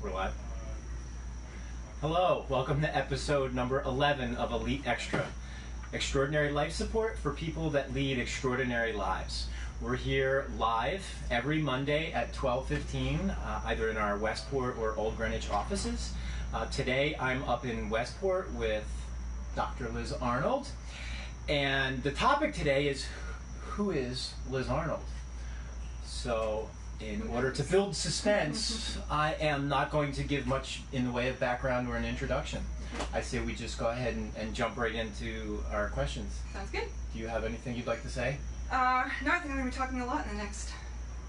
We're live. Hello, welcome to episode number 11 of Elite Extra. Extraordinary life support for people that lead extraordinary lives. We're here live every Monday at 12:15, either in our Westport or Old Greenwich offices. Today I'm up in Westport with Dr. Liz Arnold. And the topic today is, who is Liz Arnold? So, in order to build suspense, I am not going to give much in the way of background or an introduction. I say we just go ahead and jump right into our questions. Sounds good. Do you have anything you'd like to say? No, I think I'm going to be talking a lot in the next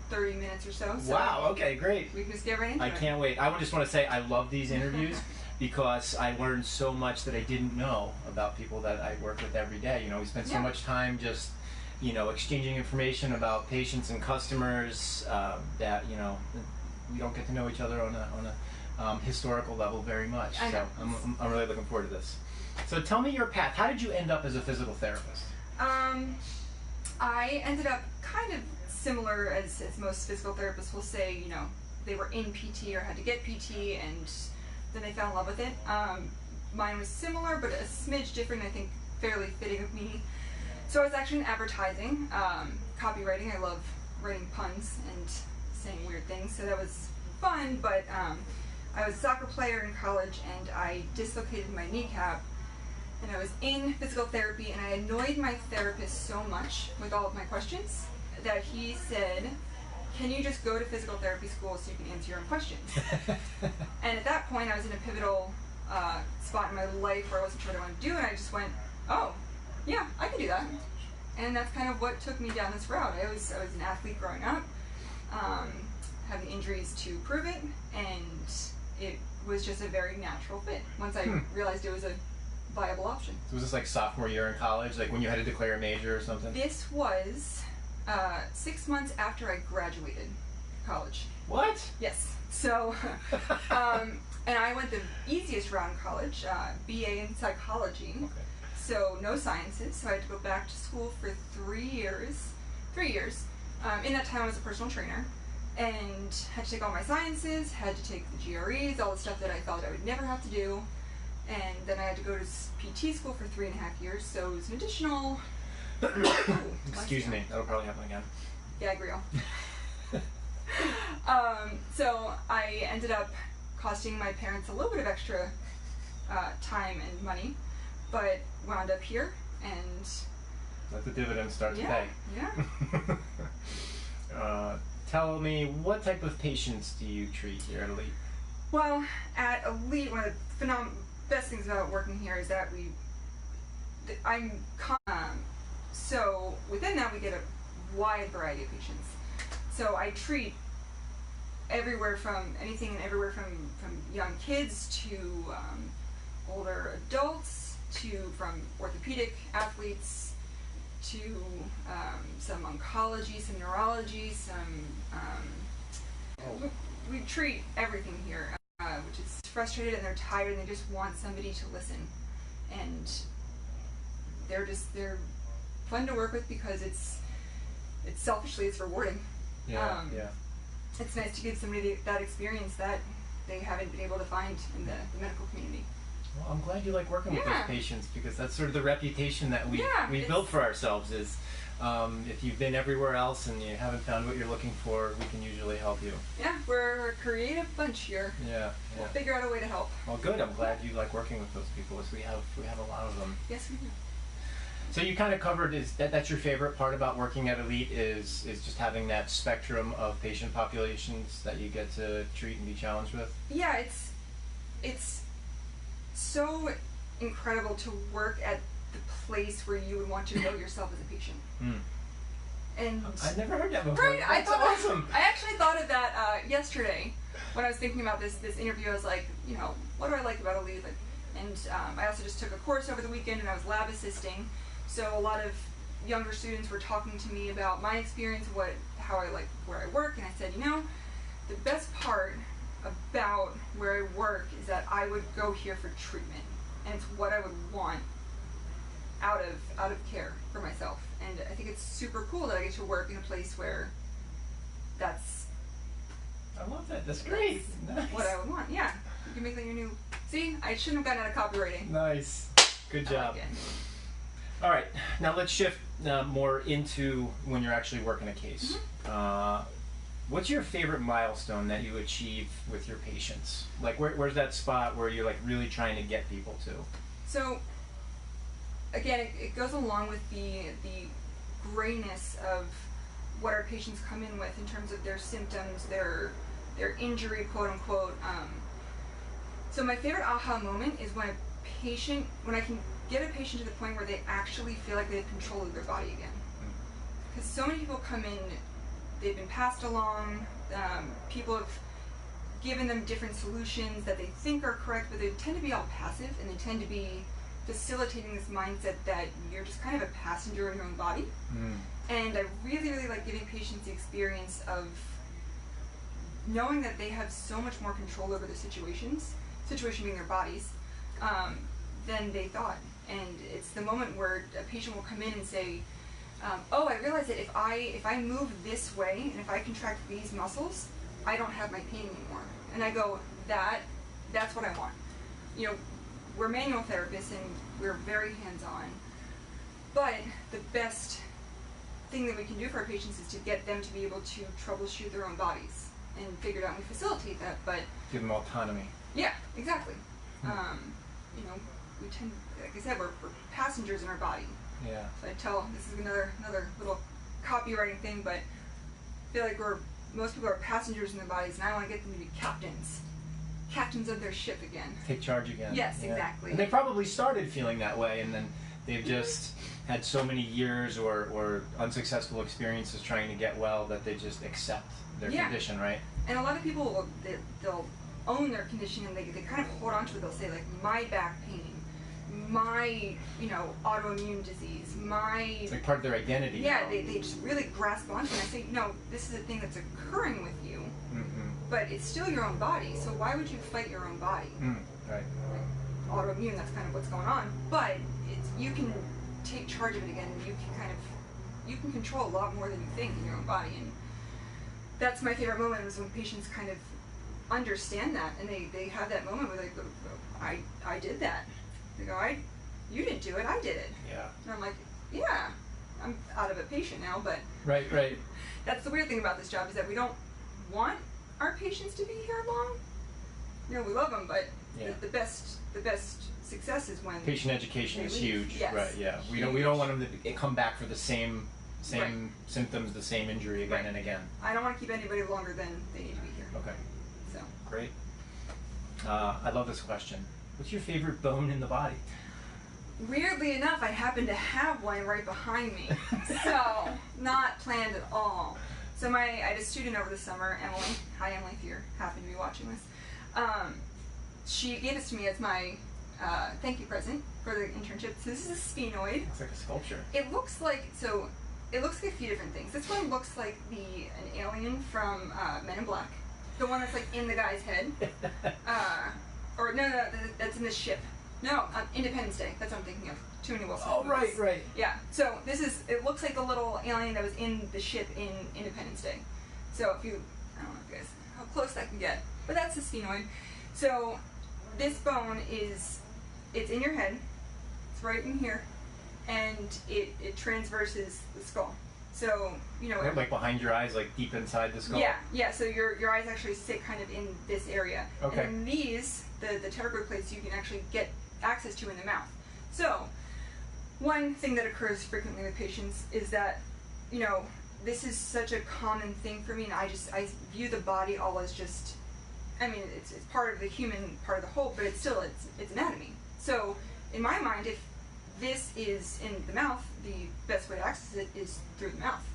30 minutes or so. Wow, okay, great. We can just get right into it. I can't wait. I just want to say I love these interviews because I learned so much that I didn't know about people that I work with every day. You know, we spend so much time just, you know, exchanging information about patients and customers that, you know, we don't get to know each other on a historical level very much. So I'm really looking forward to this. So tell me your path. How did you end up as a physical therapist? I ended up kind of similar as most physical therapists will say, you know, they were in PT or had to get PT and then they fell in love with it. Mine was similar but a smidge different, I think fairly fitting of me. So I was actually in advertising, copywriting. I love writing puns and saying weird things, so that was fun, but I was a soccer player in college and I dislocated my kneecap and I was in physical therapy and I annoyed my therapist so much with all of my questions that he said, can you just go to physical therapy school so you can answer your own questions? And at that point I was in a pivotal spot in my life where I wasn't sure what I wanted to do, and I just went, oh, yeah, I can do that. And that's kind of what took me down this route. I was an athlete growing up, having injuries to prove it, and it was just a very natural fit once I realized it was a viable option. So was this like sophomore year in college, like when you had to declare a major or something? This was 6 months after I graduated college. What? Yes. So, and I went the easiest route in college, BA in psychology. Okay. So no sciences, so I had to go back to school for 3 years. 3 years. In that time I was a personal trainer and had to take all my sciences, had to take the GREs, all the stuff that I thought I would never have to do. And then I had to go to PT school for 3.5 years, so it was an additional... Excuse me, that'll probably happen again. Gag reel. So I ended up costing my parents a little bit of extra time and money, but wound up here and... Let the dividends start to pay. Yeah. Tell me, what type of patients do you treat here at Elite? Well, at Elite, one of the best things about working here is that so within that we get a wide variety of patients. So I treat everywhere from anything and everywhere from young kids to older adults, from orthopedic athletes to some oncology, some neurology, we treat everything here, which is frustrated and they're tired and they just want somebody to listen. And they're fun to work with because it's selfishly it's rewarding. Yeah. It's nice to give somebody that experience that they haven't been able to find in the medical community. Well, I'm glad you like working with those patients because that's sort of the reputation that we built for ourselves is if you've been everywhere else and you haven't found what you're looking for, we can usually help you. Yeah, we're a creative bunch here. Yeah. We'll figure out a way to help. Well, good. I'm glad you like working with those people. We have a lot of them. Yes, we do. So you kind of covered that's your favorite part about working at Elite is just having that spectrum of patient populations that you get to treat and be challenged with? Yeah, it's so incredible to work at the place where you would want to know yourself as a patient. And I've never heard that before. Right, That's awesome. I actually thought of that yesterday when I was thinking about this interview. I was like, you know, what do I like about Elite? And I also just took a course over the weekend and I was lab assisting. So a lot of younger students were talking to me about my experience, how I like where I work, and I said, you know, the best part about where I work is that I would go here for treatment, and it's what I would want out of care for myself. And I think it's super cool that I get to work in a place where that's I love that. That's great. Nice. What I would want. Yeah. You can make that your new... See? I shouldn't have gotten out of copywriting. Nice. Good job. I like it. All right. Now let's shift more into when you're actually working a case. What's your favorite milestone that you achieve with your patients? Like, where's that spot where you're like really trying to get people to? So, again, it goes along with the grayness of what our patients come in with in terms of their symptoms, their injury, quote unquote. So my favorite aha moment is when I can get a patient to the point where they actually feel like they have control of their body again. Because so many people come in, they've been passed along, people have given them different solutions that they think are correct, but they tend to be all passive, and they tend to be facilitating this mindset that you're just kind of a passenger in your own body. And I really, really like giving patients the experience of knowing that they have so much more control over the situation being their bodies, than they thought. And it's the moment where a patient will come in and say, oh, I realize that if I move this way and if I contract these muscles, I don't have my pain anymore. And I go, that's what I want. You know, we're manual therapists and we're very hands-on, but the best thing that we can do for our patients is to get them to be able to troubleshoot their own bodies and figure it out. And we facilitate that, but give them autonomy. Yeah, exactly. You know, we tend, like I said, we're passengers in our body. Yeah. So I tell, this is another little copywriting thing, but I feel like most people are passengers in their bodies, and I want to get them to be captains of their ship again. Take charge again. Yes, exactly. And they probably started feeling that way, and then they've just had so many years or unsuccessful experiences trying to get well that they just accept their condition, right? And a lot of people, they'll own their condition, and they kind of hold on to it. They'll say, like, my back pain, my, autoimmune disease, my... It's like part of their identity. Yeah, they just really grasp onto it. And I say, no, this is a thing that's occurring with you, but it's still your own body, so why would you fight your own body? Right. Like, autoimmune, that's kind of what's going on. But you can take charge of it again, and you can control a lot more than you think in your own body. And that's my favorite moment, is when patients kind of understand that, and they have that moment where they go, I did that. They go, you didn't do it, I did it. Yeah. And I'm like, yeah, I'm out of a patient now, but... Right. That's the weird thing about this job, is that we don't want our patients to be here long. We love them, but the best success is when... Patient education is huge. Yes. Right, yeah. We don't want them to come back for the same symptoms, the same injury again and again. I don't want to keep anybody longer than they need to be here. Okay. So. Great. I love this question. What's your favorite bone in the body? Weirdly enough, I happen to have one right behind me. So, not planned at all. So I had a student over the summer, Emily. Hi, Emily, if you happen to be watching this. She gave this to me as my thank you present for the internship. So this is a sphenoid. It's like a sculpture. It looks like a few different things. This one looks like an alien from Men in Black. The one that's like in the guy's head. Or no, that's in the ship. No, Independence Day. That's what I'm thinking of. Too many Will Smith movies. Right. Yeah. So it looks like the little alien that was in the ship in Independence Day. So I don't know if you guys, how close that can get. But that's the sphenoid. So this bone it's in your head. It's right in here. And it transverses the skull. So, like behind your eyes, like deep inside the skull? Yeah. So your eyes actually sit kind of in this area. Okay. And then these, the pterygoid plates, you can actually get access to in the mouth. So, one thing that occurs frequently with patients is that, this is such a common thing for me, and I view the body all as just, it's part of the human, part of the whole, but it's anatomy. So, in my mind, if this is in the mouth, the best way to access it is through the mouth.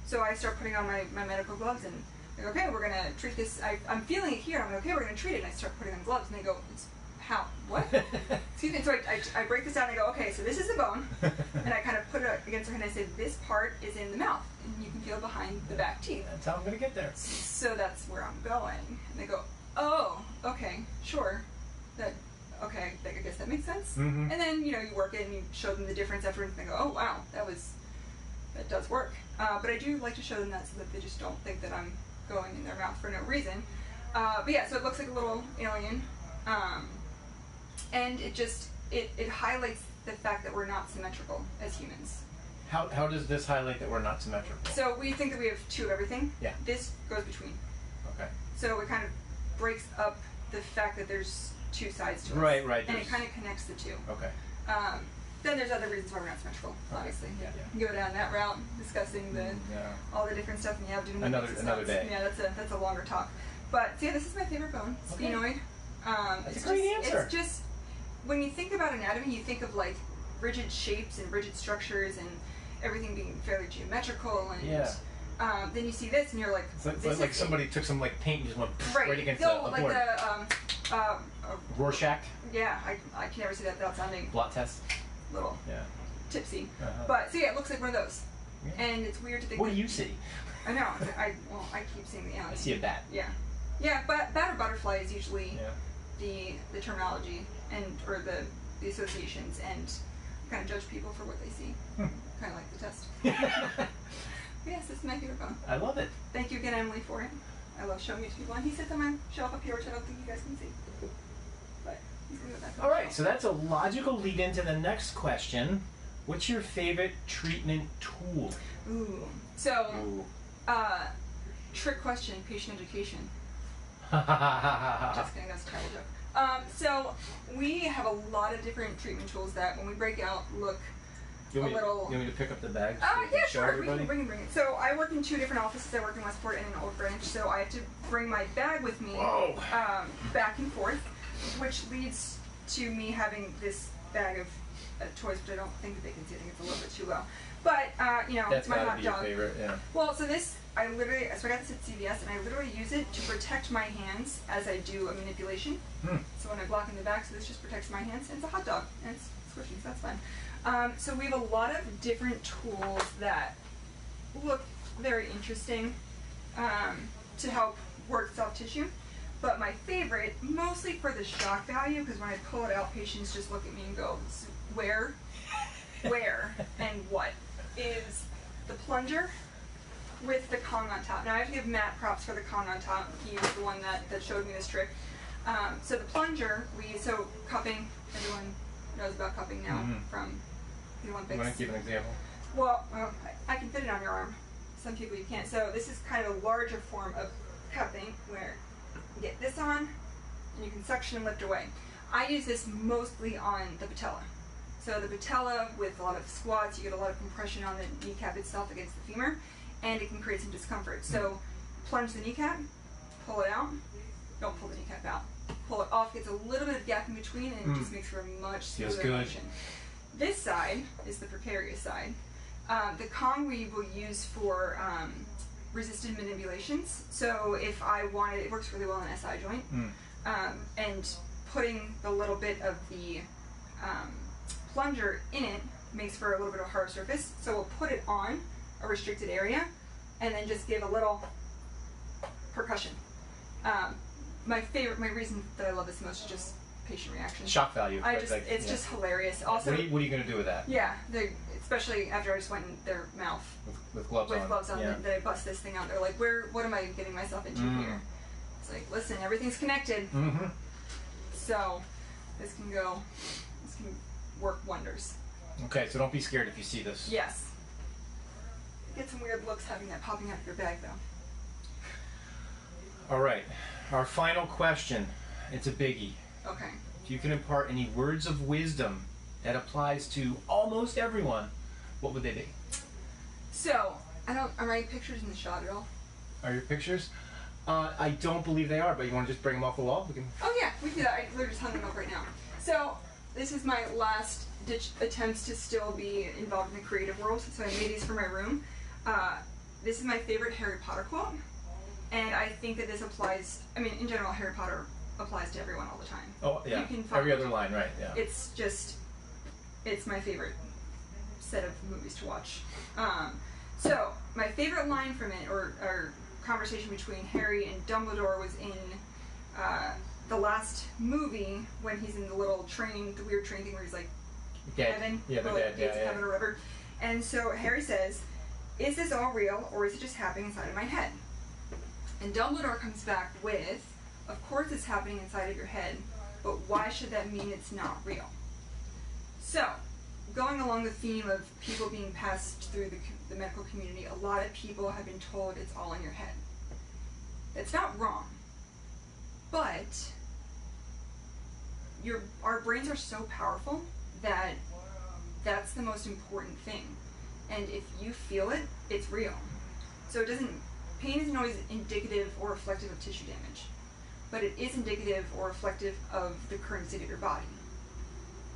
So I start putting on my medical gloves, and I go, okay, we're going to treat this. I'm feeling it here. I'm like, okay, we're going to treat it. And I start putting on gloves, and they go, how? What? Excuse me. So I break this down, and I go, okay, so this is the bone. And I kind of put it against her, and I say, this part is in the mouth, and you can feel behind the back teeth. That's how I'm going to get there. So that's where I'm going. And they go, oh, okay, sure. Okay, I guess that makes sense. And then, you work it and you show them the difference afterwards, and they go, oh, wow, that does work. But I do like to show them that so that they just don't think that I'm going in their mouth for no reason. But yeah, so it looks like a little alien, and it highlights the fact that we're not symmetrical as humans. How does this highlight that we're not symmetrical? So we think that we have two of everything. Yeah. This goes between. Okay. So it kind of breaks up the fact that there's two sides to us. Right. And it kind of connects the two. Okay. Then there's other reasons why we're not symmetrical, obviously. Yeah. You can go down that route, discussing all the different stuff in the abdomen. Another day. Yeah, that's a longer talk. But so yeah, this is my favorite bone, sphenoid. That's a great answer. It's just, when you think about anatomy, you think of like rigid shapes and rigid structures and everything being fairly geometrical, and then you see this and you're like, it's like somebody took some like paint and just went right against a like board. the Rorschach. Yeah, I can never see that without sounding Blot test. Little tipsy. Uh-huh. But so yeah, it looks like one of those. Yeah. And it's weird to think. What do you see? I know. I keep seeing the alien. I see a bat. Yeah, but bat or butterfly is usually the terminology or the associations, and kind of judge people for what they see. Kind of like the test. Yes, this is my favorite bone. I love it. Thank you again, Emily, for it. I love showing it to people, and he sits on my shelf up here, which I don't think you guys can see. But he's gonna go back on. All right, so that's a logical lead into the next question. What's your favorite treatment tool? Ooh. So, trick question, patient education. Just kidding, that's a terrible joke. So, we have a lot of different treatment tools that, when we break out, look You want me to pick up the bag? Yeah, sure. We can bring it. So I work in two different offices. I work in Westport and in Old Greenwich. So I have to bring my bag with me back and forth, which leads to me having this bag of toys, which I don't think that they can see. I think it's a little bit too low. But, that's it's my hot be dog. Your favorite, yeah. Well, so this, so I got this at CVS, and I literally use it to protect my hands as I do a manipulation. So when I block in the back, so this just protects my hands, and it's a hot dog, and it's squishy, so that's fun. So we have a lot of different tools that look very interesting to help work soft tissue. But my favorite, mostly for the shock value, because when I pull it out, patients just look at me and go, where, and what, is the plunger with the Kong on top. Now I have to give Matt props for the Kong on top. He was the one that showed me this trick. So the plunger, so cupping, everyone knows about cupping now from the Olympics. You want to give an example? Well, I can fit it on your arm. Some people you can't. So this is kind of a larger form of cupping where you get this on and you can suction and lift away. I use this mostly on the patella. So the patella, with a lot of squats, you get a lot of compression on the kneecap itself against the femur, and it can create some discomfort. So plunge the kneecap, pull it out, don't pull the kneecap out. Pull it off, gets a little bit of gap in between, and it just makes for a much smoother motion. This side is the precarious side. The Kong we will use for resisted manipulations. So if I wanted, it works really well in an SI joint, and putting the little bit of the plunger in it makes for a little bit of hard surface. So we'll put it on a restricted area, and then just give a little percussion. My reason that I love this most is just patient reaction. Shock value. It's just hilarious. Also, what are you going to do with that? Yeah, especially after I just went in their mouth with gloves on. With gloves on, that I bust this thing out. They're like, what am I getting myself into here? It's like, listen, everything's connected. So this can work wonders. Okay, so don't be scared if you see this. Yes. Get some weird looks having that popping out of your bag, though. All right, our final question. It's a biggie. Okay. If you can impart any words of wisdom that applies to almost everyone, what would they be? So, are my pictures in the shot at all? Are your pictures? I don't believe they are, but you want to just bring them off the wall? Oh yeah, we can do that. I literally just hung them up right now. So, this is my last ditch attempts to still be involved in the creative world, so I made these for my room. This is my favorite Harry Potter quote, and I think that this applies, in general, Harry Potter applies to everyone all the time. Oh, yeah. Every other line, right, yeah. It's my favorite set of movies to watch. So, my favorite line from it, or conversation between Harry and Dumbledore, was in the last movie when he's in the little train, the weird train thing where he's like, heaven, heaven or whatever. And so Harry says, "Is this all real, or is it just happening inside of my head?" And Dumbledore comes back with, of course it's happening inside of your head, but why should that mean it's not real? So, going along the theme of people being passed through the medical community, a lot of people have been told it's all in your head. That's not wrong, but our brains are so powerful that that's the most important thing. And if you feel it, it's real. So pain isn't always indicative or reflective of tissue damage, but it is indicative or reflective of the current state of your body.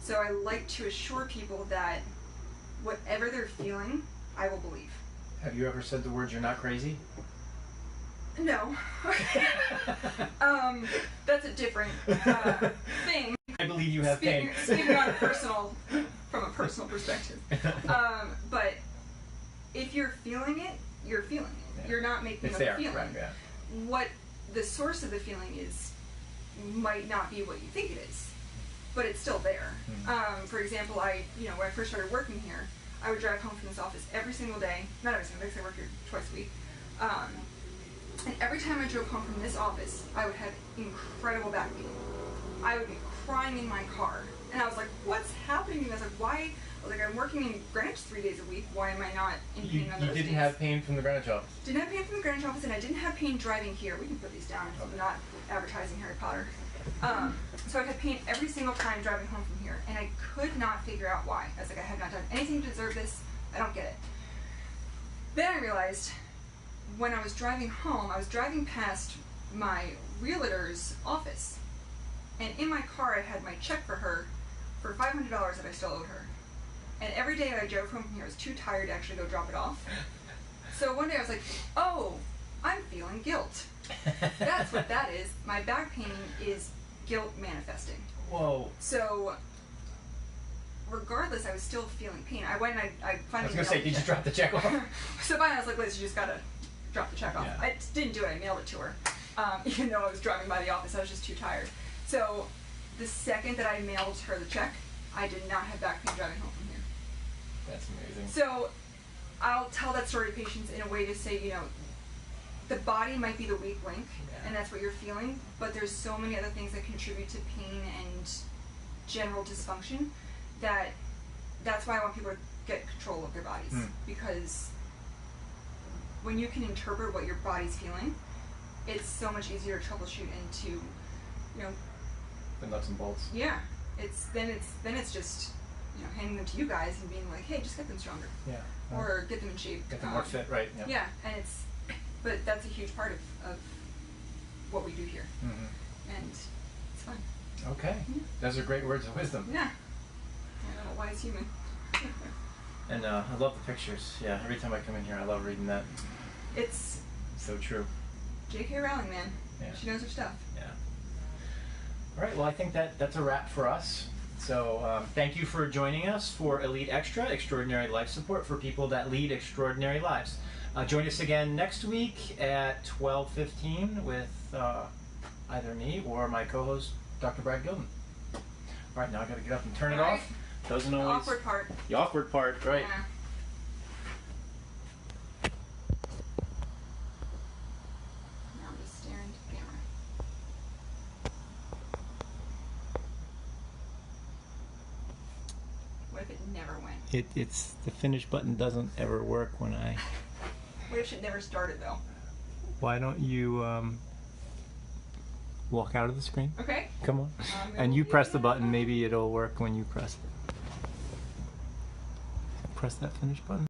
So I like to assure people that whatever they're feeling, I will believe. Have you ever said the words "you're not crazy"? No. That's a different thing. I believe you have pain. Speaking from a personal perspective. But if you're feeling it, you're feeling it. Yeah. You're not making It's up there, a feeling. right, yeah. What the source of the feeling is might not be what you think it is, but it's still there. For example, when I first started working here, I would drive home from this office every single day. Not every single day, because I work here twice a week. And every time I drove home from this office, I would have incredible back pain. I would be crying in my car. And I was like, what's happening? And I was like, why? I was like, I'm working in Greenwich 3 days a week. Why am I not in pain on those days? You didn't have pain from the Greenwich office? Didn't have pain from the Greenwich office, and I didn't have pain driving here. We can put these down. I'm not advertising Harry Potter. So I had pain every single time driving home from here, and I could not figure out why. I was like, I have not done anything to deserve this. I don't get it. Then I realized when I was driving home, I was driving past my realtor's office, and in my car I had my check for her for $500 that I still owed her. And every day I drove home from here, I was too tired to actually go drop it off. So one day I was like, oh, I'm feeling guilt. That's what that is. My back pain is guilt manifesting. Whoa. So regardless, I was still feeling pain. I went and I finally I was going to say, did you drop the check off? So finally I was like, Liz, you just got to drop the check off. Yeah. I didn't do it. I mailed it to her. Even though I was driving by the office, I was just too tired. So the second that I mailed her the check, I did not have back pain driving home from here. That's amazing. So I'll tell that story to patients in a way to say, the body might be the weak link, and that's what you're feeling, but there's so many other things that contribute to pain and general dysfunction that's why I want people to get control of their bodies. Because when you can interpret what your body's feeling, it's so much easier to troubleshoot and to, the nuts and bolts. Yeah. Then it's just handing them to you guys and being like, hey, just get them stronger. Yeah. Or get them in shape. Get them more fit, right? Yeah. Yeah, and but that's a huge part of what we do here. And it's fun. Okay. Those are great words of wisdom. Yeah. I'm a wise human. And I love the pictures. Yeah, every time I come in here, I love reading that. It's so true. J.K. Rowling, man. Yeah. She knows her stuff. Yeah. All right, well, I think that's a wrap for us. So thank you for joining us for Elite Extra, Extraordinary Life Support for people that lead extraordinary lives. Join us again next week at 12:15 with either me or my co-host, Dr. Brad Gilden. All right, now I got to get up and turn it off. Doesn't always. The awkward part. The awkward part, right? Yeah. Now I'm just staring at the camera. What if it never went? It's the finish button doesn't ever work when I. What if it never started though? Why don't you walk out of the screen? Okay. Come on. And you press the button. Maybe it'll work when you press it. Press that finish button.